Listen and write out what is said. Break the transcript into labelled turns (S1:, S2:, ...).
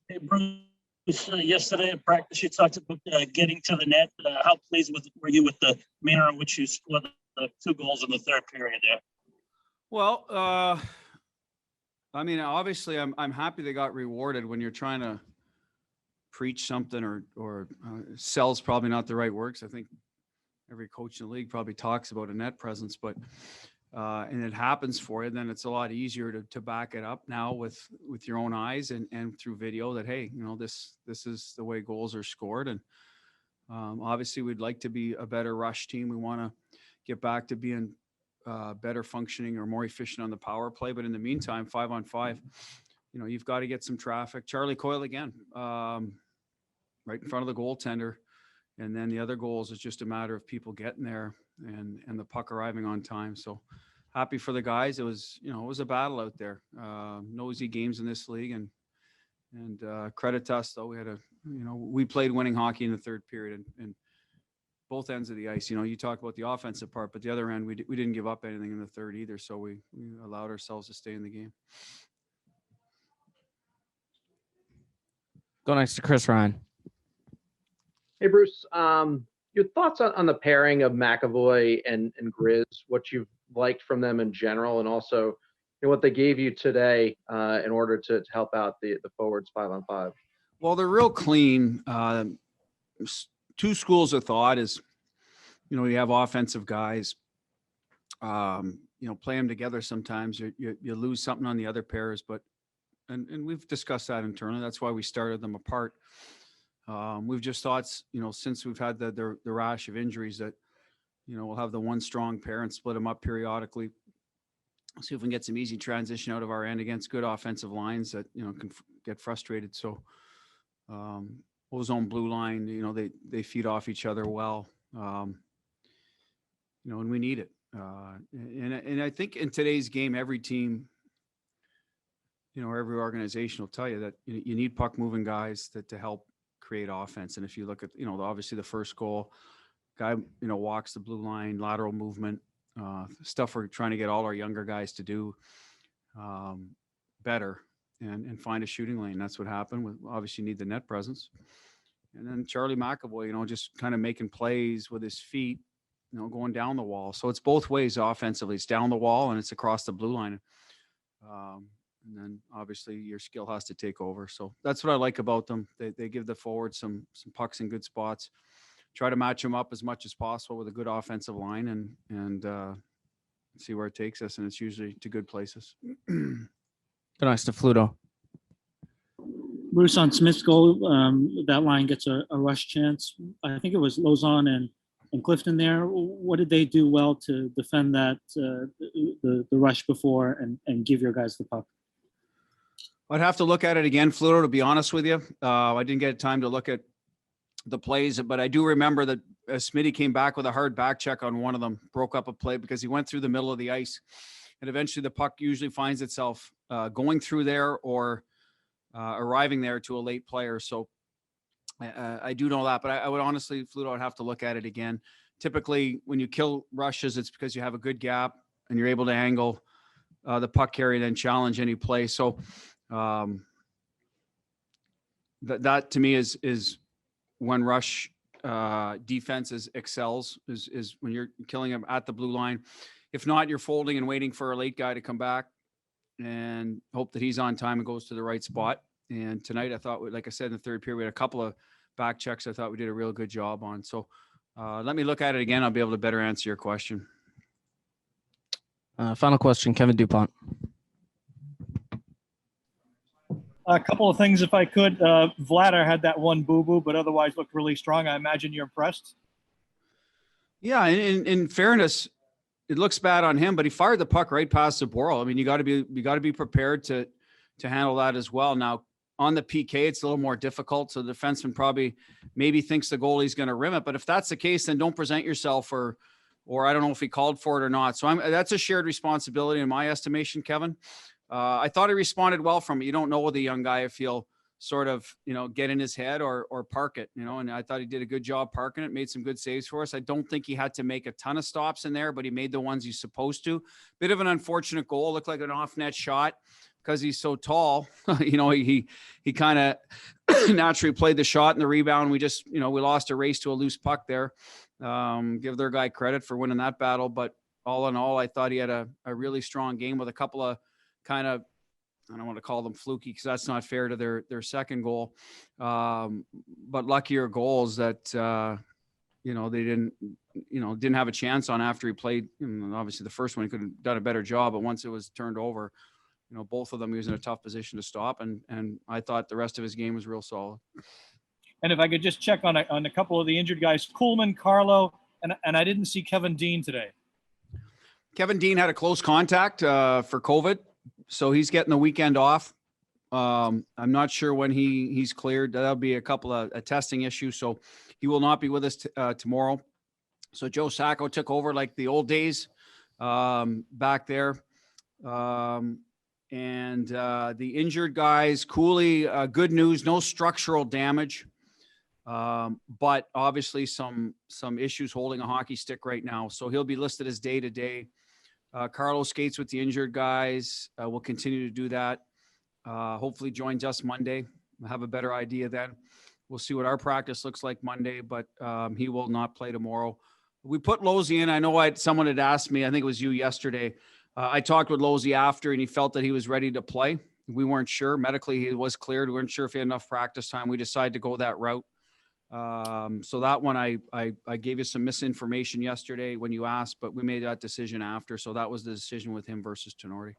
S1: Hey, Bruce, yesterday in practice, you talked about getting to the net. How pleased were you with the manner in which you scored the 2 goals in the third period there?
S2: Well, I mean, obviously, I'm happy they got rewarded. When you're trying to preach something or sell's probably not the right word, 'cause I think every coach in the league probably talks about a net presence, but and it happens for you, then it's a lot easier to back it up now with your own eyes and through video that, hey, you know, this is the way goals are scored. And obviously we'd like to be a better rush team. We want to get back to being better functioning or more efficient on the power play. But in the meantime, 5-on-5, you know, you've got to get some traffic. Charlie Coyle again, right in front of the goaltender. And then the other goals is just a matter of people getting there and the puck arriving on time. So happy for the guys. It was a battle out there. No easy games in this league, and credit to us though. We played winning hockey in the third period and both ends of the ice. You know, you talk about the offensive part, but the other end, we didn't give up anything in the third either. So we allowed ourselves to stay in the game.
S3: Go next to Chris Ryan.
S4: Hey, Bruce, your thoughts on the pairing of McAvoy and Grizz, what you've liked from them in general, and also what they gave you today in order to help out the forwards 5-on-5?
S2: Well, they're real clean. 2 schools of thought is, you have offensive guys, play them together. Sometimes you lose something on the other pairs, but, and we've discussed that internally. That's why we started them apart. We've just thought, since we've had the rash of injuries that, we'll have the one strong pair and split them up periodically. See if we can get some easy transition out of our end against good offensive lines that, can get frustrated. So, ozone blue line, they feed off each other well, and we need it. And I think in today's game, every team, every organization will tell you that you need puck moving guys to help create offense. And if you look at, obviously the first goal, guy, walks the blue line, lateral movement, stuff we're trying to get all our younger guys to do better and find a shooting lane. That's what happened. Obviously you need the net presence. And then Charlie McAvoy, just kind of making plays with his feet, going down the wall. So it's both ways offensively. It's down the wall and it's across the blue line. And then obviously your skill has to take over. So that's what I like about them. They give the forward some pucks in good spots, try to match them up as much as possible with a good offensive line and see where it takes us. And it's usually to good places.
S3: Go next to Fluto.
S5: Bruce, on Smith's goal, that line gets a rush chance. I think it was Lozon and Clifton there. What did they do well to defend that the rush before and give your guys the puck?
S2: I'd have to look at it again, Fluto, to be honest with you. I didn't get time to look at the plays, but I do remember that Smitty came back with a hard back check on one of them, broke up a play because he went through the middle of the ice. And eventually the puck usually finds itself going through there or arriving there to a late player. So I do know that, but I would honestly, Fluto, I'd have to look at it again. Typically, when you kill rushes, it's because you have a good gap and you're able to angle the puck carrier and then challenge any play. So that to me is when rush defenses excels is when you're killing them at the blue line. If not, you're folding and waiting for a late guy to come back and hope that he's on time and goes to the right spot. And tonight I thought, like I said, in the third period, we had a couple of back checks I thought we did a real good job on. So let me look at it again. I'll be able to better answer your question.
S3: Final question, Kevin Dupont.
S6: A couple of things, if I could. Vladar had that one boo-boo, but otherwise looked really strong. I imagine you're impressed.
S2: Yeah, in fairness, it looks bad on him, but he fired the puck right past Zaboral. I mean, you got to be prepared to handle that as well. Now, on the PK, it's a little more difficult. So the defenseman maybe thinks the goalie's going to rim it. But if that's the case, then don't present yourself or I don't know if he called for it or not. So that's a shared responsibility in my estimation, Kevin. I thought he responded well from it. You don't know with a young guy if he'll sort of, get in his head or park it, and I thought he did a good job parking it, made some good saves for us. I don't think he had to make a ton of stops in there, but he made the ones he's supposed to. Bit of an unfortunate goal. Looked like an off net shot. because he's so tall, he kind of naturally played the shot and the rebound. We just, we lost a race to a loose puck there. Give their guy credit for winning that battle. But all in all, I thought he had a really strong game with a couple of kind of, I don't want to call them fluky because that's not fair to their second goal. But luckier goals that, they didn't have a chance on after he played. Obviously the first one, he could have done a better job, but once it was turned over, both of them, he was in a tough position to stop. And I thought the rest of his game was real solid.
S6: And if I could just check on a couple of the injured guys, Kuhlman, Carlo, and I didn't see Kevin Dean today.
S2: Kevin Dean had a close contact for COVID, so he's getting the weekend off. I'm not sure when he's cleared. That'll be a couple of testing issues, so he will not be with us tomorrow. So Joe Sacco took over like the old days back there. And the injured guys, Cooley, good news, no structural damage. But obviously some issues holding a hockey stick right now. So he'll be listed as day to day. Carlos skates with the injured guys. We'll continue to do that. Hopefully joins us Monday. We'll have a better idea then. We'll see what our practice looks like Monday, but he will not play tomorrow. We put Losey in. I know someone had asked me, I think it was you yesterday. I talked with Losey after, and he felt that he was ready to play. We weren't sure. Medically, he was cleared. We weren't sure if he had enough practice time. We decided to go that route. So that one, I gave you some misinformation yesterday when you asked, but we made that decision after. So that was the decision with him versus Tenorti.